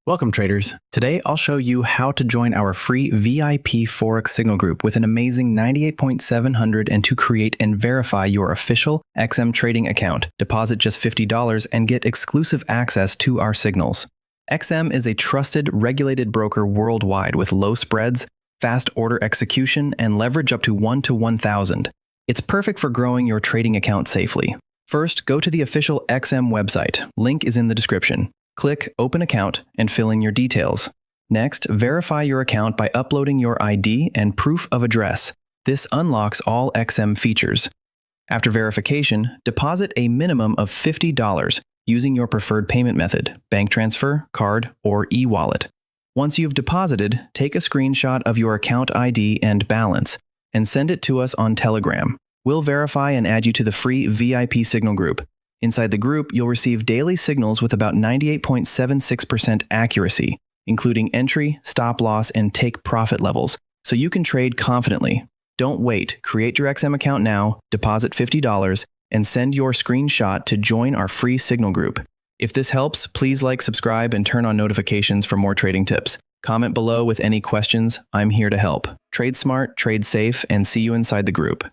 Welcome traders. Today I'll show you how to join our free VIP Forex signal group with an amazing 98.700 and to create and verify your official XM trading account. Deposit just $50 and get exclusive access to our signals. XM is a trusted, regulated broker worldwide with low spreads, fast order execution, and leverage up to 1 to 1,000. It's perfect for growing your trading account safely. First, go to the official XM website. Link is in the description. Click Open Account and fill in your details. Next, verify your account by uploading your ID and proof of address. This unlocks all XM features. After verification, deposit a minimum of $50 using your preferred payment method, bank transfer, card, or e-wallet. Once you've deposited, take a screenshot of your account ID and balance and send it to us on Telegram. We'll verify and add you to the free VIP signal group. Inside the group, you'll receive daily signals with about 98.76% accuracy, including entry, stop loss, and take profit levels, so you can trade confidently. Don't wait. Create your XM account now, deposit $50, and send your screenshot to join our free signal group. If this helps, please like, subscribe, and turn on notifications for more trading tips. Comment below with any questions. I'm here to help. Trade smart, trade safe, and see you inside the group.